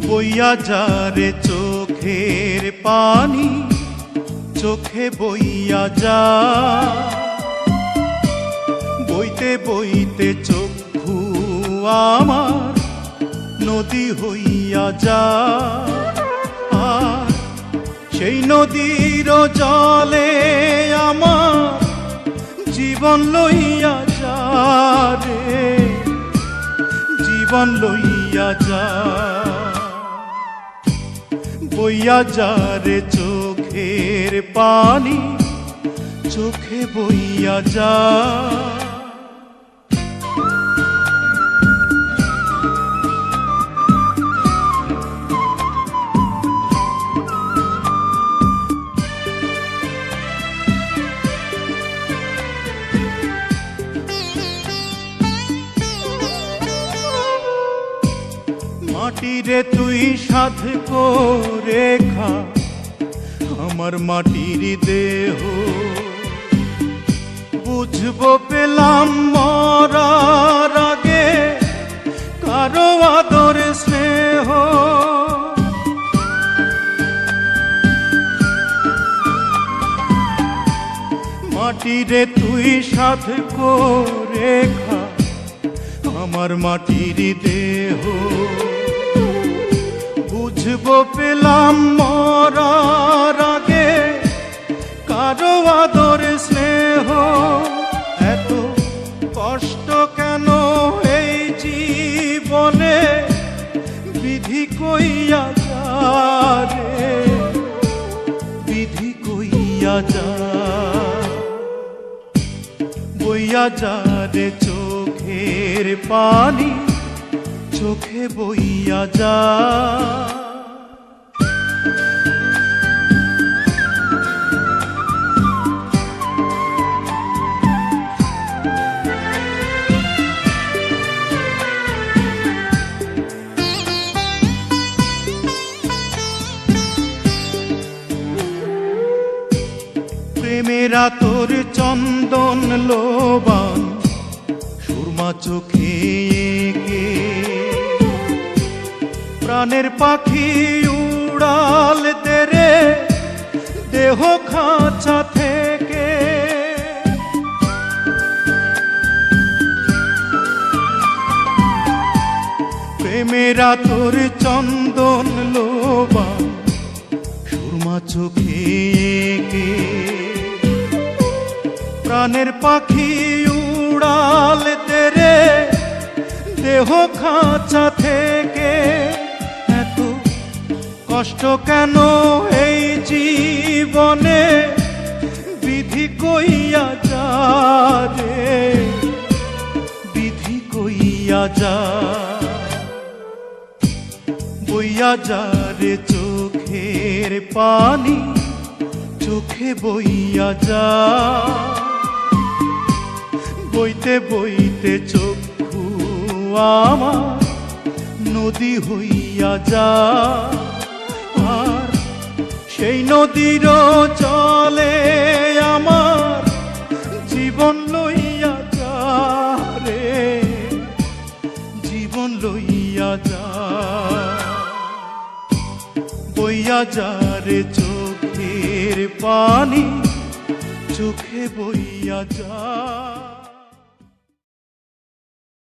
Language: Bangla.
বইয়া যারে চোখের পানি, চোখে বইয়া যা, বইতে বইতে চক্ষু আমার নদী হইয়া যা। আর সেই নদীর জলে আমার জীবন লইয়া যা রে, জীবন লইয়া যা। বইয়া যা রে চোখের পানি, চোখে বইয়া যা। মাটিরে তুই সাধ করে খা আমার মাটির দেহ, বুঝবো পেলাম মরার আগে কারো আদর স্নেহ। মাটিরে তুই সাধ করে খা আমার মাটির দেহ, বুঝবো পেলাম মরার আগে কারো আদর স্নেহ। এত কষ্ট কেন এই জীবনে, বিধি কইয়া যা রে, বিধি কইয়া যা। বইয়া যা রে চোখের পানি, চোখে বইয়া যা। প্রেমেরা তোর চন্দন লোবান সুরমা চোখে এঁকে, প্রাণের পাখি উড়াল তেরে দেহ খাঁচা থেকে। প্রেমেরা তোর চন্দন লোবান সুরমা চোখে এঁকে, প্রাণের পাখি উড়াল তেরে দেহ খাঁচা থেকে। এত কষ্ট কেন এই জীবনে, বিধি কইয়া যা রে, বিধি কইয়া যা। বইয়া যা রে চোখের পানি, চোখে বইয়া যা। বইতে বইতে চক্ষু আমার নদী হইয়া যা। আর সেই নদীর জলে আমার জীবন লইয়া যা রে, জীবন লইয়া যা। বইয়া যা রে চোখের পানি, চোখে বইয়া যা।